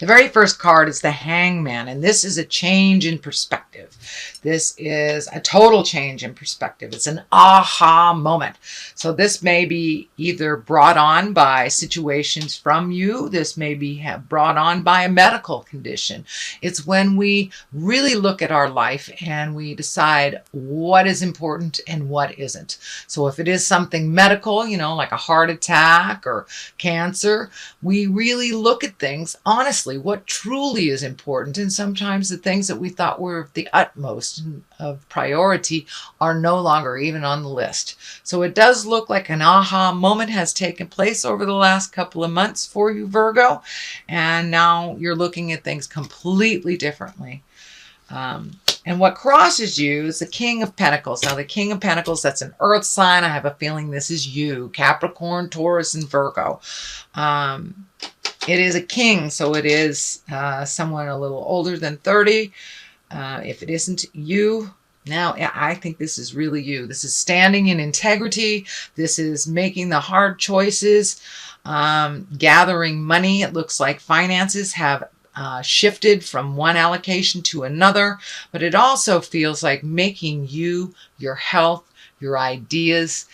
The very first card is the Hangman, and this is a change in perspective. This is a total change in perspective. It's an aha moment. So this may be either brought on by situations from you. This may be brought on by a medical condition. It's when we really look at our life and we decide what is important and what isn't. So if it is something medical, you know, like a heart attack or cancer, we really look at things honestly, what truly is important. And sometimes the things that we thought were of the utmost of priority are no longer even on the list. So it does look like an aha moment has taken place over the last couple of months for you, Virgo. And now you're looking at things completely differently. And what crosses you is the King of Pentacles. Now, the King of Pentacles, that's an earth sign. I have a feeling this is you, Capricorn, Taurus, and Virgo. It is a king, so it is someone a little older than 30. If it isn't you, now I think this is really you. This is standing in integrity. This is making the hard choices, gathering money. It looks like finances have shifted from one allocation to another, but it also feels like making you, your health, your ideas,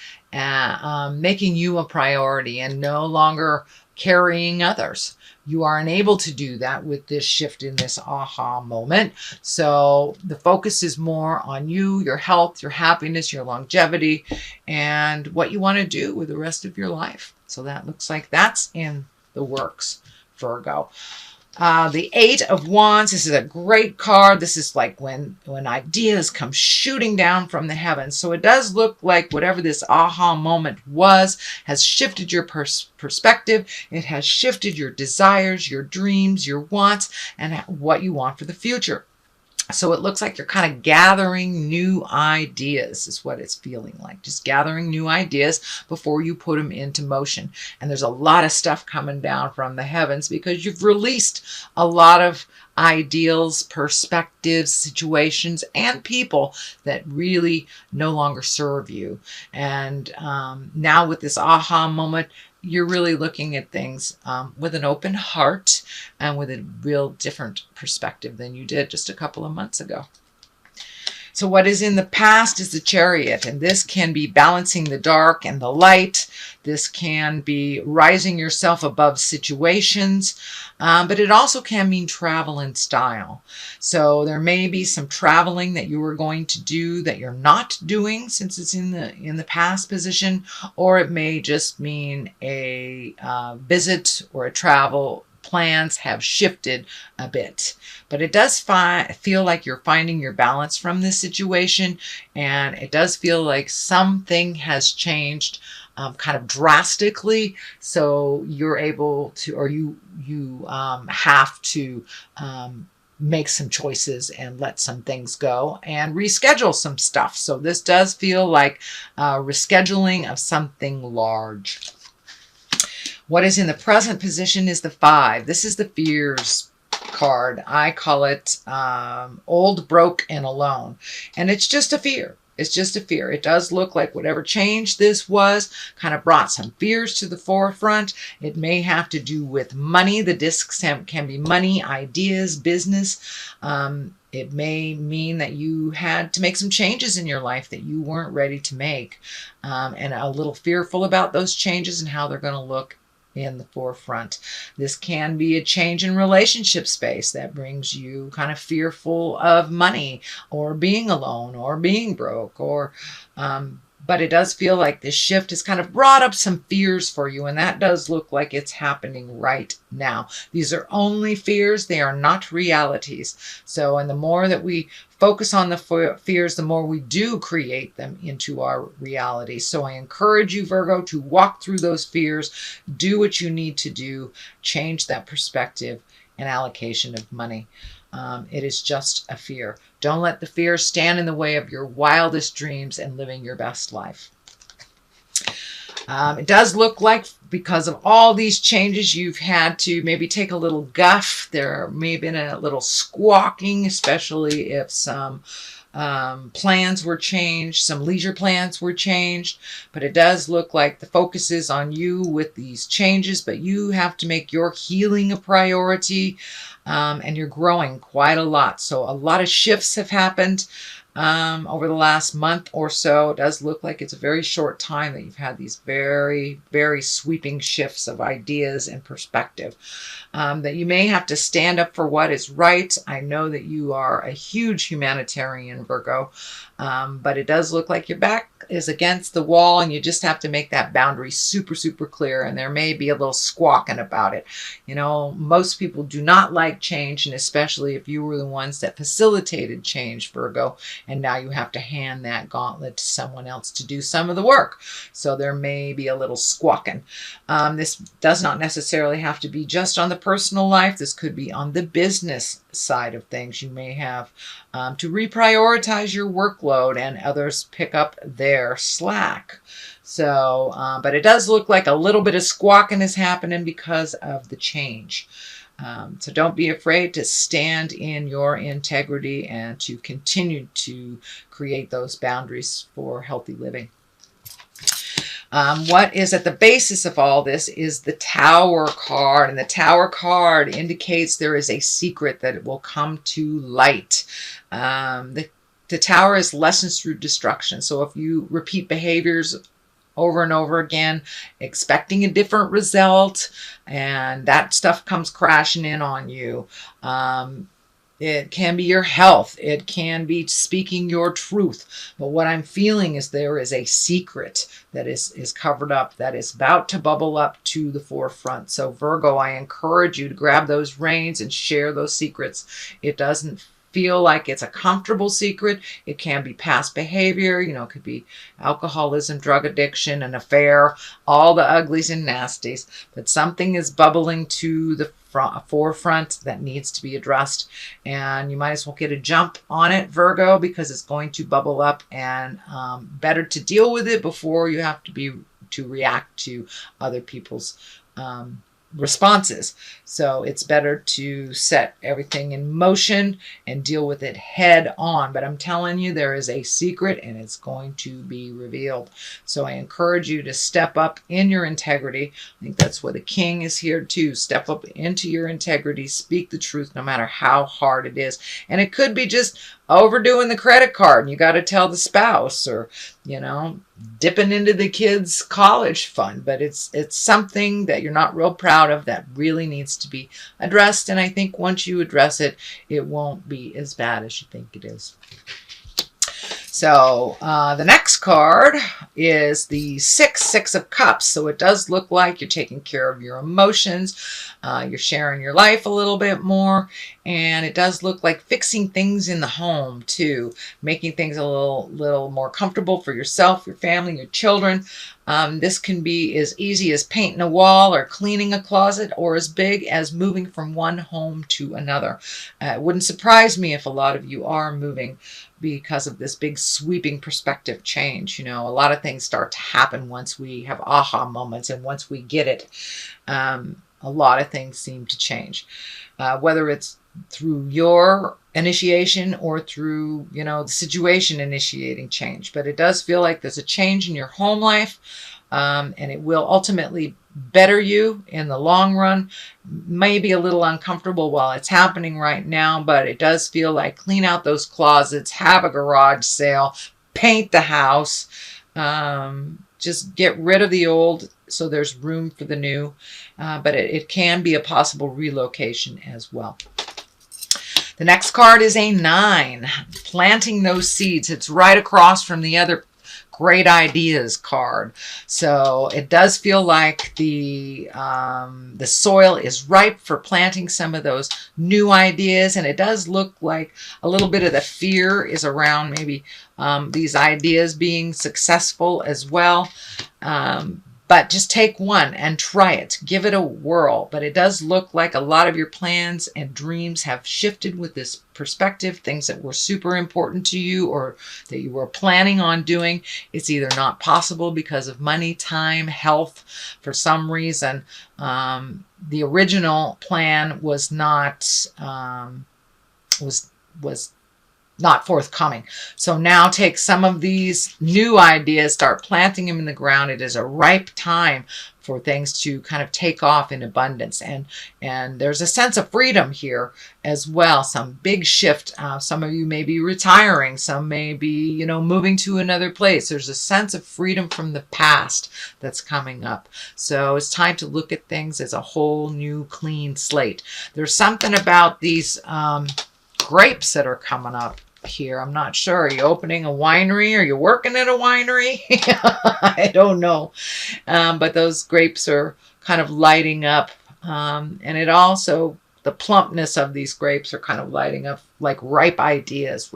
making you a priority and no longer carrying others. You are unable to do that with this shift in this aha moment. So the focus is more on you, your health, your happiness, your longevity, and what you want to do with the rest of your life. So that looks like that's in the works, Virgo. The Eight of Wands, this is a great card. This is like when ideas come shooting down from the heavens. So it does look like whatever this aha moment was has shifted your perspective. It has shifted your desires, your dreams, your wants, and what you want for the future. So it looks like you're kind of gathering new ideas is what it's feeling like. Just gathering new ideas before you put them into motion. And there's a lot of stuff coming down from the heavens because you've released a lot of ideals, perspectives, situations, and people that really no longer serve you. And now with this aha moment, you're really looking at things with an open heart and with a real different perspective than you did just a couple of months ago. So what is in the past is the Chariot, and this can be balancing the dark and the light. This can be rising yourself above situations, but it also can mean travel and style. So there may be some traveling that you were going to do that you're not doing since it's in the past position, or it may just mean a visit or a travel plans have shifted a bit. But it does feel like you're finding your balance from this situation, and it does feel like something has changed kind of drastically, so you're able to, or you have to make some choices and let some things go and reschedule some stuff. So this does feel like rescheduling of something large. What is in the present position is the 5. This is the fears card. I call it old, broke, and alone. And it's just a fear. It's just a fear. It does look like whatever change this was kind of brought some fears to the forefront. It may have to do with money. The discs can be money, ideas, business. It may mean that you had to make some changes in your life that you weren't ready to make, and a little fearful about those changes and how they're going to look in the forefront. This can be a change in relationship space that brings you kind of fearful of money or being alone or being broke, or but it does feel like this shift has kind of brought up some fears for you, and that does look like it's happening right now. These are only fears. They are not realities. So, and the more that we focus on the fears, the more we do create them into our reality. So I encourage you, Virgo, to walk through those fears, do what you need to do, change that perspective and allocation of money. It is just a fear. Don't let the fear stand in the way of your wildest dreams and living your best life. It does look like because of all these changes, you've had to maybe take a little guff. There may have been a little squawking, especially if some Plans were changed. Some leisure plans were changed. But it does look like the focus is on you with these changes. But you have to make your healing a priority. And you're growing quite a lot. So a lot of shifts have happened over the last month or so. It does look like it's a very short time that you've had these very, very sweeping shifts of ideas and perspective. That you may have to stand up for what is right. I know that you are a huge humanitarian, Virgo, but it does look like your back is against the wall and you just have to make that boundary super, super clear. And there may be a little squawking about it. You know, most people do not like change, and especially if you were the ones that facilitated change, Virgo, and now you have to hand that gauntlet to someone else to do some of the work. So there may be a little squawking. This does not necessarily have to be just on the personal life. This could be on the business side of things. You may have to reprioritize your workload and others pick up their slack. So, but it does look like a little bit of squawking is happening because of the change. So don't be afraid to stand in your integrity and to continue to create those boundaries for healthy living. What is at the basis of all this is the Tower card. And the Tower card indicates there is a secret that it will come to light. The Tower is lessons through destruction. So if you repeat behaviors over and over again, expecting a different result, and that stuff comes crashing in on you. It can be your health. It can be speaking your truth. But what I'm feeling is there is a secret that is covered up, that is about to bubble up to the forefront. So Virgo, I encourage you to grab those reins and share those secrets. It doesn't feel like it's a comfortable secret. It can be past behavior. You know, it could be alcoholism, drug addiction, an affair, all the uglies and nasties. But something is bubbling to the forefront that needs to be addressed. And you might as well get a jump on it, Virgo, because it's going to bubble up, and better to deal with it before you have to react to other people's responses. So it's better to set everything in motion and deal with it head on. But I'm telling you, there is a secret and it's going to be revealed. So I encourage you to step up in your integrity. I think that's what the King is here to. Step up into your integrity, speak the truth no matter how hard it is. And it could be just overdoing the credit card and you got to tell the spouse, or, you know, dipping into the kids' college fund. But it's something that you're not real proud of that really needs to be addressed. And I think once you address it, it won't be as bad as you think it is. So the next card is the Six of Cups. So it does look like you're taking care of your emotions. You're sharing your life a little bit more. And it does look like fixing things in the home too. Making things a little more comfortable for yourself, your family, your children. This can be as easy as painting a wall or cleaning a closet, or as big as moving from one home to another. It wouldn't surprise me if a lot of you are moving because of this big sweeping perspective change. You know, a lot of things start to happen once we have aha moments, and once we get it, a lot of things seem to change. Whether it's through your initiation or through, you know, the situation initiating change. But it does feel like there's a change in your home life, and it will ultimately better you in the long run. Maybe a little uncomfortable while it's happening right now, but it does feel like clean out those closets, have a garage sale, paint the house, just get rid of the old so there's room for the new. But it can be a possible relocation as well. The next card is a 9, planting those seeds. It's right across from the other great ideas card. So it does feel like the soil is ripe for planting some of those new ideas. And it does look like a little bit of the fear is around maybe these ideas being successful as well. But just take one and try it. Give it a whirl. But it does look like a lot of your plans and dreams have shifted with this perspective. Things that were super important to you or that you were planning on doing, it's either not possible because of money, time, health. For some reason, the original plan was not, was not forthcoming. So now take some of these new ideas, start planting them in the ground. It is a ripe time for things to kind of take off in abundance. And there's a sense of freedom here as well. Some big shift. Some of you may be retiring. Some may be, you know, moving to another place. There's a sense of freedom from the past that's coming up. So it's time to look at things as a whole new clean slate. There's something about these grapes that are coming up here. I'm not sure. Are you opening a winery? Are you working at a winery? I don't know. But those grapes are kind of lighting up. And it also, the plumpness of these grapes are kind of lighting up like ripe ideas.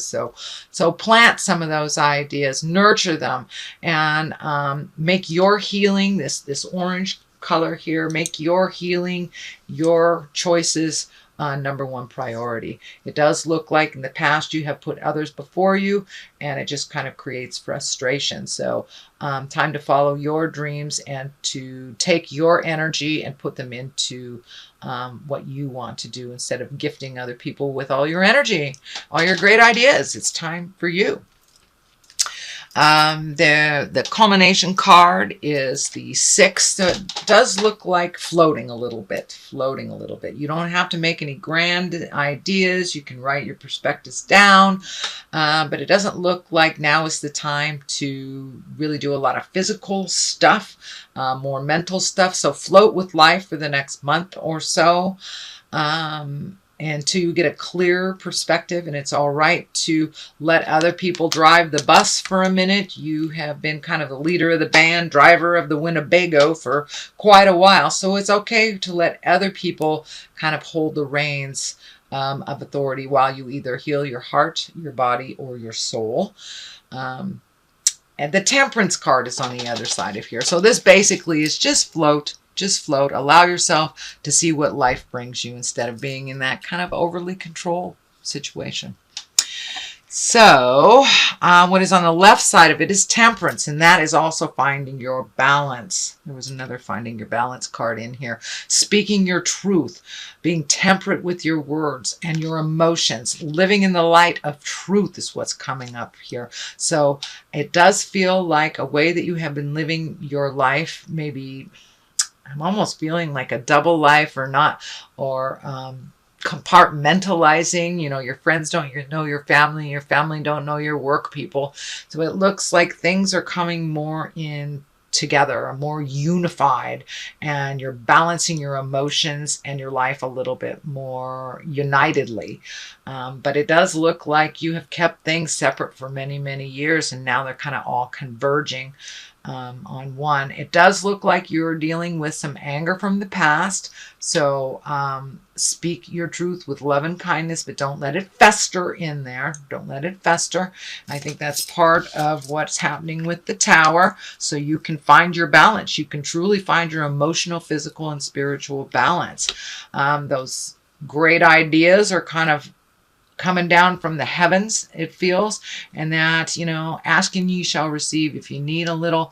So plant some of those ideas, nurture them, and make your healing, this orange color here, make your healing, your choices number one priority. It does look like in the past you have put others before you, and it just kind of creates frustration. So time to follow your dreams and to take your energy and put them into what you want to do instead of gifting other people with all your energy, all your great ideas. It's time for you. The culmination card is the 6. So it does look like floating a little bit. You don't have to make any grand ideas. You can write your perspectives down, but it doesn't look like now is the time to really do a lot of physical stuff, more mental stuff. So float with life for the next month or so. And to get a clear perspective, and it's all right to let other people drive the bus for a minute. You have been kind of the leader of the band, driver of the Winnebago for quite a while. So it's okay to let other people kind of hold the reins of authority while you either heal your heart, your body, or your soul. And the Temperance card is on the other side of here. So this basically is just float. Just float. Allow yourself to see what life brings you instead of being in that kind of overly controlled situation. So what is on the left side of it is Temperance, and that is also finding your balance. There was another finding your balance card in here. Speaking your truth, being temperate with your words and your emotions, living in the light of truth is what's coming up here. So it does feel like a way that you have been living your life, maybe I'm almost feeling like a double life or not, or compartmentalizing. You know, your friends don't know your family don't know your work people. So it looks like things are coming more in together, more unified, and you're balancing your emotions and your life a little bit more unitedly. But it does look like you have kept things separate for many, many years, and now they're kind of all converging on one. It does look like you're dealing with some anger from the past. So speak your truth with love and kindness, but don't let it fester in there. Don't let it fester. I think that's part of what's happening with the Tower. So you can find your balance. You can truly find your emotional, physical, and spiritual balance. Those great ideas are kind of coming down from the heavens, it feels, and that, you know, ask and ye shall receive. If you need a little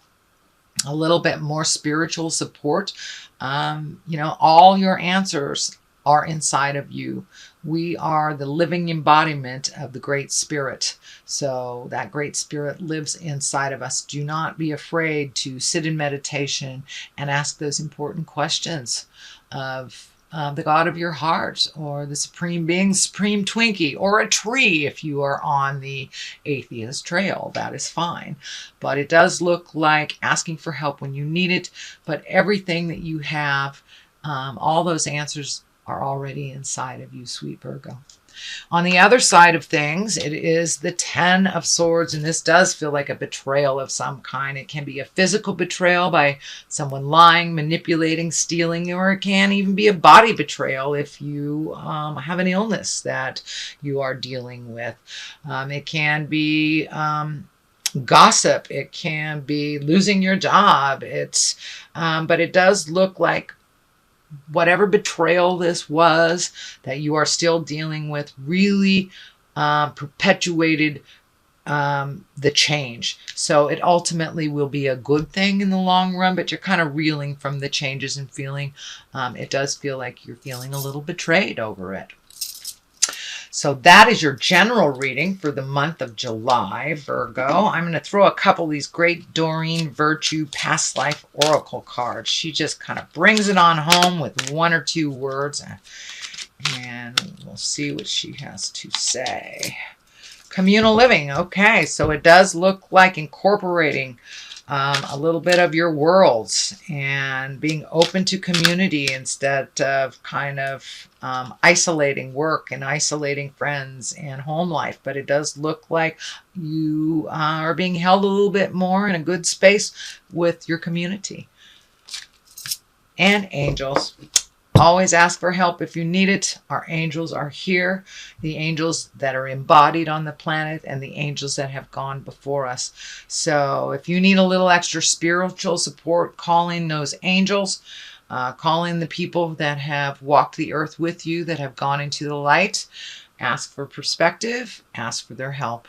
bit more spiritual support, you know, all your answers are inside of you. We are the living embodiment of the Great Spirit. So that Great Spirit lives inside of us. Do not be afraid to sit in meditation and ask those important questions of the God of your heart, or the Supreme Being, Supreme Twinkie, or a tree if you are on the atheist trail. That is fine. But it does look like asking for help when you need it. But everything that you have, all those answers are already inside of you, sweet Virgo. On the other side of things, it is the 10 of Swords, and this does feel like a betrayal of some kind. It can be a physical betrayal by someone lying, manipulating, stealing, or it can even be a body betrayal if you have an illness that you are dealing with. It can be gossip. It can be losing your job. But it does look like whatever betrayal this was that you are still dealing with really perpetuated the change. So it ultimately will be a good thing in the long run, but you're kind of reeling from the changes and feeling, it does feel like you're feeling a little betrayed over it. So that is your general reading for the month of July, Virgo. I'm going to throw a couple of these great Doreen Virtue Past Life Oracle cards. She just kind of brings it on home with one or two words. And we'll see what she has to say. Communal living. Okay, so it does look like incorporating a little bit of your worlds and being open to community instead of kind of isolating work and isolating friends and home life. But it does look like you are being held a little bit more in a good space with your community. And angels. Always ask for help if you need it. Our angels are here. The angels that are embodied on the planet and the angels that have gone before us. So if you need a little extra spiritual support, call in those angels. Call in the people that have walked the earth with you, that have gone into the light. Ask for perspective. Ask for their help.